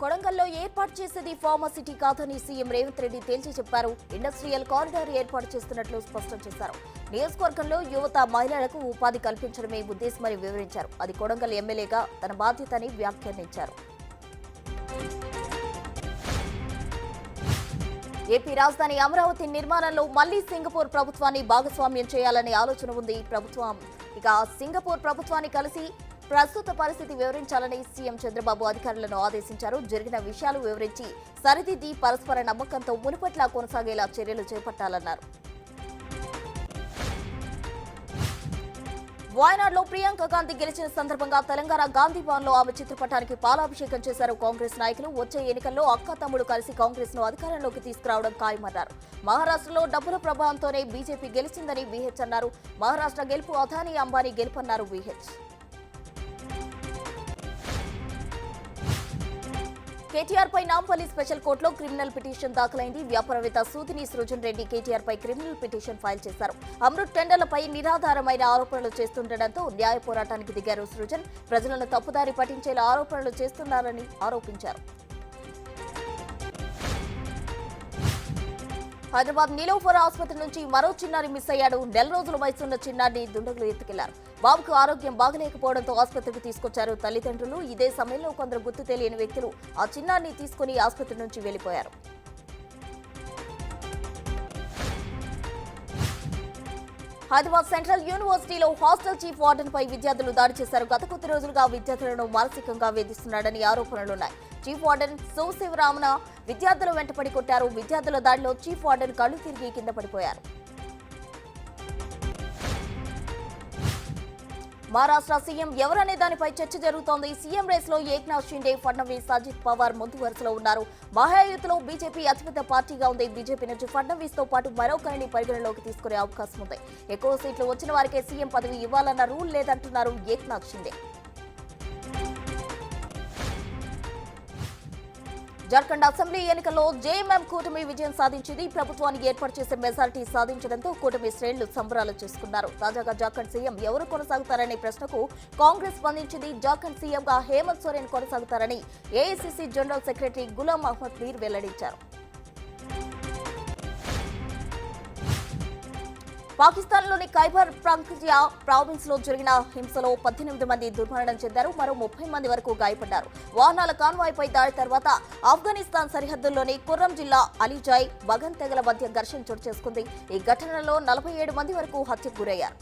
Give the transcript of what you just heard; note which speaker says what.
Speaker 1: కొడంగల్లో ఏర్పాటు చేసేది ఫార్మాసిటీ కాదని సీఎం రేవంత్ రెడ్డి తేల్చి చెప్పారు. ఇండస్ట్రియల్ కారిడార్ ఏర్పాటు చేస్తున్నట్లు స్పష్టం చేశారు. నియోజకవర్గంలో యువత మహిళలకు ఉపాధి కల్పించడమే ఉద్దేశమని వివరించారు. అది కొడంగల్ ఎమ్మెల్యేగా తన బాధ్యతని వ్యాఖ్యానించారు. ఏపీ రాజధాని అమరావతి నిర్మాణంలో మళ్లీ సింగపూర్ ప్రభుత్వాన్ని భాగస్వామ్యం చేయాలనే ఆలోచన ఉంది ప్రభుత్వం. ఇక సింగపూర్ ప్రభుత్వాన్ని కలిసి ప్రస్తుత పరిస్థితి వివరించాలని సీఎం చంద్రబాబు అధికారులను ఆదేశించారు. జరిగిన విషయాలు వివరించి సరిదిద్ది పరస్పర నమ్మకంతో మునుపట్లా కొనసాగేలా చర్యలు చేపట్టాలన్నారు. వాయనాడ్లో ప్రియాంక గాంధీ గెలిచిన సందర్భంగా తెలంగాణ గాంధీ భవన్ లో ఆమె చిత్రపటానికి పాలాభిషేకం చేశారు కాంగ్రెస్ నాయకులు. వచ్చే ఎన్నికల్లో అక్క తమ్ముడు కలిసి కాంగ్రెస్ ను అధికారంలోకి తీసుకురావడం ఖాయమన్నారు. మహారాష్ట్రలో డబ్బుల ప్రభావంతోనే బీజేపీ గెలిచిందని వీహెచ్ అన్నారు. మహారాష్ట్ర గెలుపు అదానీ అంబానీ గెలుపన్నారు వీహెచ్. కేటీఆర్ పై నాంపల్లి స్పెషల్ కోర్టులో క్రిమినల్ పిటిషన్ దాఖలైంది. వ్యాపారవేత్త సూదిని సృజన్ రెడ్డి కేటీఆర్ పై క్రిమినల్ పిటిషన్ ఫైల్ చేశారు. అమృత్ టెండర్లపై నిరాధారమైన ఆరోపణలు చేస్తుండటంతో న్యాయ పోరాటానికి దిగారు సృజన్. ప్రజలను తప్పుదారి పట్టించేలా ఆరోపణలు చేస్తున్నారని ఆరోపించారు. హైదరాబాద్ నీలోఫర్ ఆసుపత్రి నుంచి మరో చిన్నారి మిస్ అయ్యాడు. 9 రోజుల వయసున్న చిన్నారిని దుండగులు ఎత్తుకెళ్లారు. బాబుకు ఆరోగ్యం బాగలేకపోవడంతో ఆసుపత్రికి తీసుకొచ్చారు తల్లిదండ్రులు. ఇదే సమయంలో కొందరు గుర్తు తెలియని వ్యక్తులు ఆ చిన్నారిని తీసుకుని ఆసుపత్రి నుంచి వెళ్లిపోయారు. హైదరాబాద్ సెంట్రల్ యూనివర్సిటీలో హాస్టల్ చీఫ్ వార్డెన్ పై విద్యార్థులు దాడి చేశారు. గత కొద్ది రోజులుగా విద్యార్థులను మానసికంగా వేధిస్తున్నాడని ఆరోపణలున్నాయి. చీఫ్ వార్డెన్ శివరామన విద్యార్థుల వెంటపడి కొట్టారు. విద్యార్థుల దాడిలో చీఫ్ వార్డెన్ కళ్లు తిరిగి కింద పడిపోయారు. మహారాష్ట్ర సీఎం ఎవరనే దానిపై చర్చ జరుగుతోంది. సీఎం రేస్ లో ఏక్నాథ్ షిండే, ఫడ్నవీస్, అజిత్ పవార్ ముందు వరుసలో ఉన్నారు. మహాయుతిలో బీజేపీ అతిపెద్ద పార్టీగా ఉంది. బీజేపీ నుంచి ఫడ్నవీస్ తో పాటు మరొకరిని పరిగణలోకి తీసుకునే అవకాశం ఉంది. ఎక్కువ సీట్లు వచ్చిన వారికే సీఎం పదవి ఇవ్వాలన్న రూల్ లేదంటున్నారు ఏక్నాథ్ షిండే. జార్ఖండ్ అసెంబ్లీ ఎన్నికల్లో జేఎంఎం కూటమి విజయం సాధించింది. ప్రభుత్వాన్ని ఏర్పాటు చేసే మెజారిటీ సాధించడంతో కూటమి శ్రేణులు సంబరాలు చేసుకున్నారు. తాజాగా జార్ఖండ్ సీఎం ఎవరు కొనసాగుతారనే ప్రశ్నకు కాంగ్రెస్ స్పందించింది. జార్ఖండ్ సీఎంగా హేమంత్ సోరెన్ కొనసాగుతారని AICC general secretary Ghulam Ahmad Mir వెల్లడించారు. పాకిస్తాన్లోని ఖైబర్ పఖ్తూన్ఖ్వా ప్రావిన్స్ లో జరిగిన హింసలో 18 మంది దుర్మరణం చెందారు. మరో 30 మంది వరకు గాయపడ్డారు. వాహనాల కాన్వాయ్ పై దాడి తర్వాత ఆఫ్ఘనిస్తాన్ సరిహద్దుల్లోని కుర్రం జిల్లా అలీజాయ్, బగన్ తెగల మధ్య ఘర్షణ చోటు చేసుకుంది. ఈ ఘటనలో 47 మంది వరకు హత్యకు గురయ్యారు.